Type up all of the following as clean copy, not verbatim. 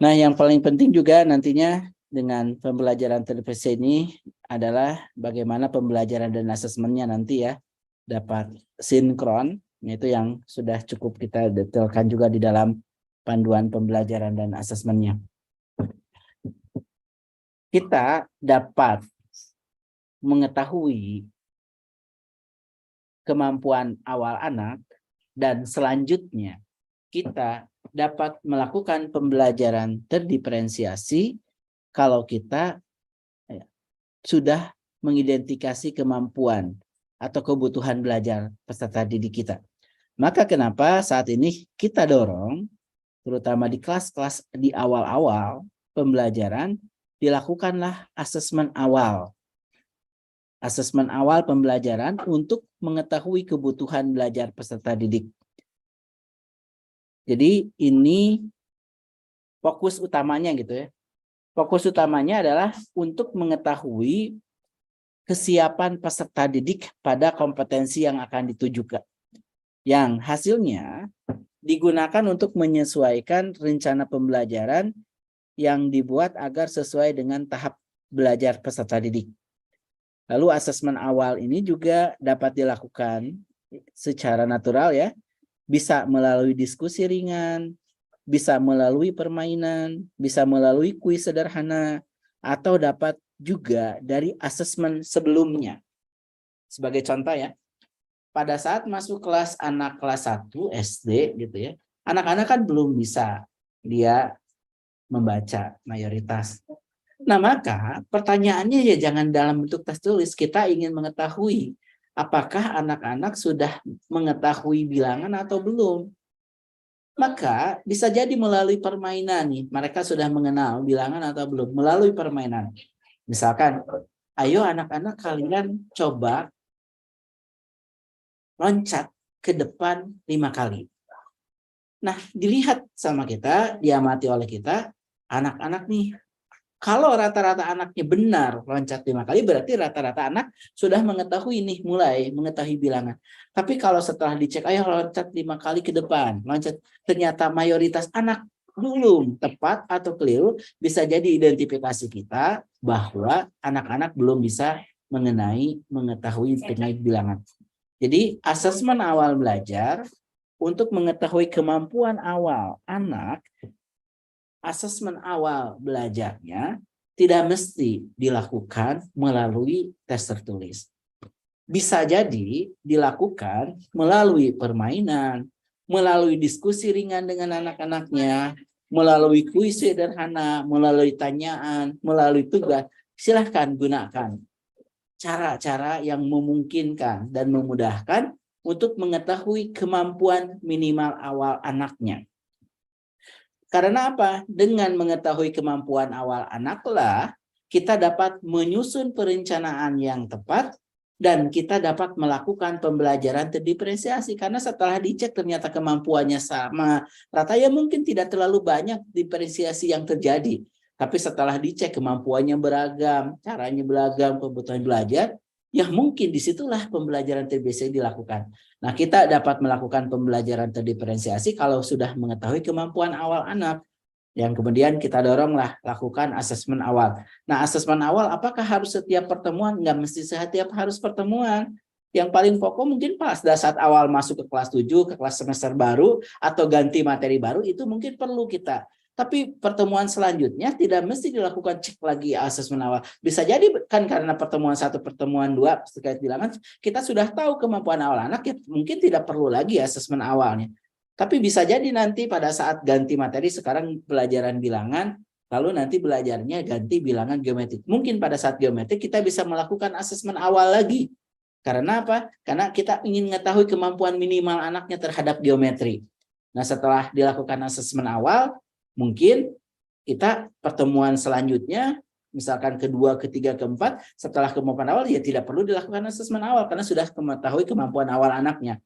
Nah, yang paling penting juga nantinya dengan pembelajaran televisi ini adalah bagaimana pembelajaran dan asesmennya nanti ya dapat sinkron, itu yang sudah cukup kita detailkan juga di dalam panduan pembelajaran dan asesmennya. Kita dapat mengetahui kemampuan awal anak dan selanjutnya kita dapat melakukan pembelajaran terdiferensiasi kalau kita sudah mengidentifikasi kemampuan atau kebutuhan belajar peserta didik kita. Maka kenapa saat ini kita dorong, terutama di kelas-kelas di awal-awal pembelajaran, dilakukanlah asesmen awal. Asesmen awal pembelajaran untuk mengetahui kebutuhan belajar peserta didik. Jadi ini fokus utamanya gitu ya. Fokus utamanya adalah untuk mengetahui kesiapan peserta didik pada kompetensi yang akan ditujukan. Yang hasilnya digunakan untuk menyesuaikan rencana pembelajaran yang dibuat agar sesuai dengan tahap belajar peserta didik. Lalu asesmen awal ini juga dapat dilakukan secara natural ya. Bisa melalui diskusi ringan, bisa melalui permainan, bisa melalui kuis sederhana, atau dapat juga dari asesmen sebelumnya. Sebagai contoh ya, pada saat masuk kelas anak kelas 1 SD gitu ya, anak-anak kan belum bisa dia membaca mayoritas. Nah, maka pertanyaannya ya jangan dalam bentuk tes tulis, kita ingin mengetahui apakah anak-anak sudah mengetahui bilangan atau belum. Maka bisa jadi melalui permainan nih, mereka sudah mengenal bilangan atau belum, melalui permainan. Misalkan, ayo anak-anak kalian coba loncat ke depan 5 kali. Nah, dilihat sama kita, diamati oleh kita, anak-anak nih, kalau rata-rata anaknya benar loncat 5 kali, berarti rata-rata anak sudah mengetahui nih, mulai mengetahui bilangan. Tapi kalau setelah dicek, ayo loncat 5 kali ke depan, loncat, ternyata mayoritas anak belum tepat atau keliru, bisa jadi identifikasi kita bahwa anak-anak belum bisa mengetahui terkait bilangan. Jadi asesmen awal belajar untuk mengetahui kemampuan awal anak, asesmen awal belajarnya tidak mesti dilakukan melalui tes tertulis. Bisa jadi dilakukan melalui permainan, melalui diskusi ringan dengan anak-anaknya, melalui kuis sederhana, melalui tanyaan, melalui tugas. Silahkan gunakan cara-cara yang memungkinkan dan memudahkan untuk mengetahui kemampuan minimal awal anaknya. Karena apa? Dengan mengetahui kemampuan awal anaklah kita dapat menyusun perencanaan yang tepat dan kita dapat melakukan pembelajaran terdiferensiasi. Karena setelah dicek ternyata kemampuannya sama rata, ya mungkin tidak terlalu banyak diferensiasi yang terjadi. Tapi setelah dicek kemampuannya beragam, caranya beragam, kebutuhan belajar, ya mungkin disitulah pembelajaran terdiferensiasi dilakukan. Nah, kita dapat melakukan pembelajaran terdiferensiasi kalau sudah mengetahui kemampuan awal anak. Yang kemudian kita doronglah lakukan asesmen awal. Nah, asesmen awal apakah harus setiap pertemuan? Nggak mesti setiap harus pertemuan. Yang paling pokok mungkin pas saat awal masuk ke kelas 7, ke kelas semester baru, atau ganti materi baru, itu mungkin perlu kita. Tapi pertemuan selanjutnya tidak mesti dilakukan cek lagi asesmen awal. Bisa jadi kan karena pertemuan 1, pertemuan 2 terkait bilangan, kita sudah tahu kemampuan awal anak, ya mungkin tidak perlu lagi asesmen awalnya. Tapi bisa jadi nanti pada saat ganti materi, sekarang pelajaran bilangan, lalu nanti belajarnya ganti bilangan geometrik. Mungkin pada saat geometrik kita bisa melakukan asesmen awal lagi. Karena apa? Karena kita ingin mengetahui kemampuan minimal anaknya terhadap geometri. Nah, setelah dilakukan asesmen awal, mungkin kita pertemuan selanjutnya, misalkan kedua, ketiga, keempat, setelah kemampuan awal, ya tidak perlu dilakukan asesmen awal karena sudah mengetahui kemampuan awal anaknya.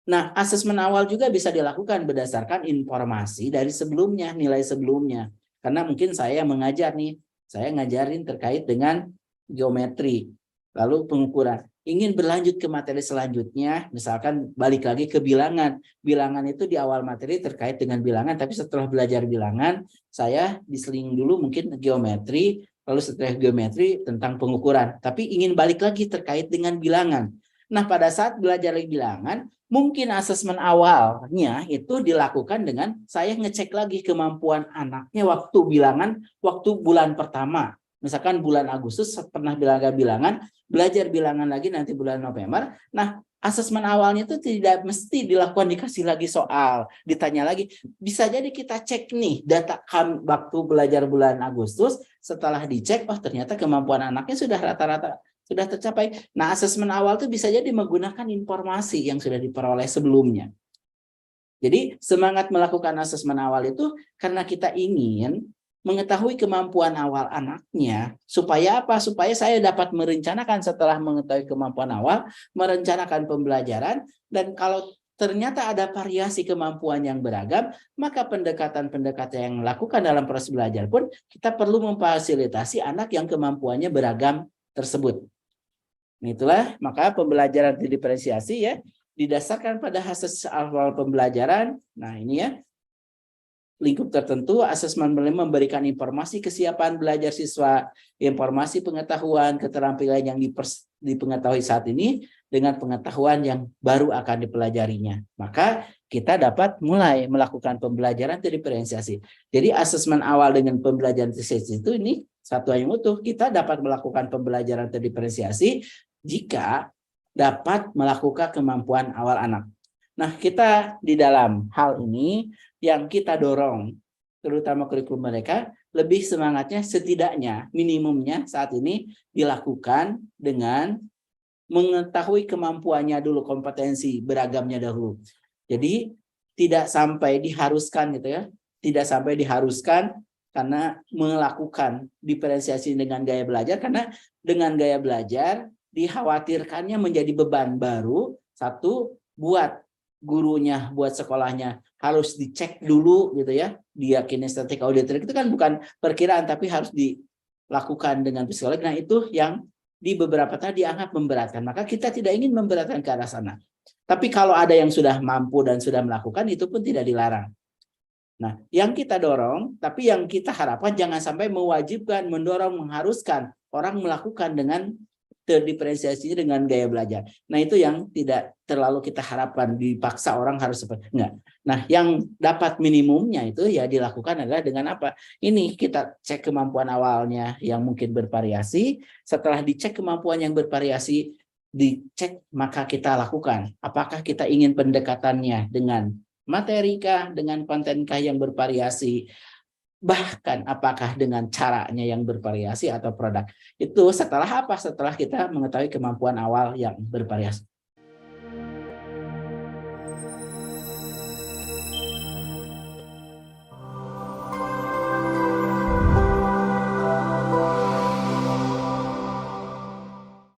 Nah, asesmen awal juga bisa dilakukan berdasarkan informasi dari sebelumnya, nilai sebelumnya. Karena mungkin saya mengajar nih, saya ngajarin terkait dengan geometri, lalu pengukuran. ingin berlanjut ke materi selanjutnya, misalkan balik lagi ke bilangan. Bilangan itu di awal materi terkait dengan bilangan, tapi setelah belajar bilangan, saya diseling dulu mungkin geometri, lalu setelah geometri tentang pengukuran. Tapi ingin balik lagi terkait dengan bilangan. Nah, pada saat belajar bilangan, mungkin asesmen awalnya itu dilakukan dengan saya ngecek lagi kemampuan anaknya waktu bilangan, waktu bulan pertama. Misalkan bulan Agustus pernah belajar bilangan, belajar bilangan lagi nanti bulan November. Nah, asesmen awalnya itu tidak mesti dilakukan dikasih lagi soal, ditanya lagi. Bisa jadi kita cek nih data waktu belajar bulan Agustus, setelah dicek, oh ternyata kemampuan anaknya sudah rata-rata sudah tercapai. Nah, asesmen awal itu bisa jadi menggunakan informasi yang sudah diperoleh sebelumnya. Jadi semangat melakukan asesmen awal itu karena kita ingin mengetahui kemampuan awal anaknya, supaya apa? Supaya saya dapat merencanakan setelah mengetahui kemampuan awal, merencanakan pembelajaran, dan kalau ternyata ada variasi kemampuan yang beragam, maka pendekatan-pendekatan yang dilakukan dalam proses belajar pun kita perlu memfasilitasi anak yang kemampuannya beragam tersebut. Itulah maka pembelajaran diferensiasi ya didasarkan pada hasil awal pembelajaran. Nah ini ya, lingkup tertentu, asesmen memberikan informasi kesiapan belajar siswa, informasi pengetahuan, keterampilan yang dipengetahui saat ini dengan pengetahuan yang baru akan dipelajarinya. Maka kita dapat mulai melakukan pembelajaran diferensiasi. Jadi asesmen awal dengan pembelajaran diferensiasi itu ini satu yang utuh. Kita dapat melakukan pembelajaran diferensiasi jika dapat melakukan kemampuan awal anak. Nah, kita di dalam hal ini yang kita dorong, terutama kurikulum mereka, lebih semangatnya setidaknya minimumnya saat ini dilakukan dengan mengetahui kemampuannya dulu, kompetensi beragamnya dahulu. Jadi tidak sampai diharuskan gitu ya, tidak sampai diharuskan karena melakukan diferensiasi dengan gaya belajar, karena dengan gaya belajar dikhawatirkannya menjadi beban baru, satu buat gurunya, buat sekolahnya harus dicek dulu gitu ya, dia kinesthetic auditor itu kan bukan perkiraan tapi harus dilakukan dengan psikolog. Nah itu yang di beberapa tadi dianggap memberatkan, maka kita tidak ingin memberatkan ke arah sana. Tapi kalau ada yang sudah mampu dan sudah melakukan, itu pun tidak dilarang. Nah yang kita dorong, tapi yang kita harapkan jangan sampai mewajibkan, mendorong, mengharuskan orang melakukan dengan terdiferensiasinya dengan gaya belajar. Nah itu yang tidak terlalu kita harapkan, dipaksa orang harus seperti enggak. Nah yang dapat minimumnya itu ya dilakukan adalah dengan apa? Ini kita cek kemampuan awalnya yang mungkin bervariasi. Setelah dicek kemampuan yang bervariasi, dicek maka kita lakukan. Apakah kita ingin pendekatannya dengan materikah, dengan kontenkah yang bervariasi, bahkan apakah dengan caranya yang bervariasi atau produk. Itu setelah apa? Setelah kita mengetahui kemampuan awal yang bervariasi.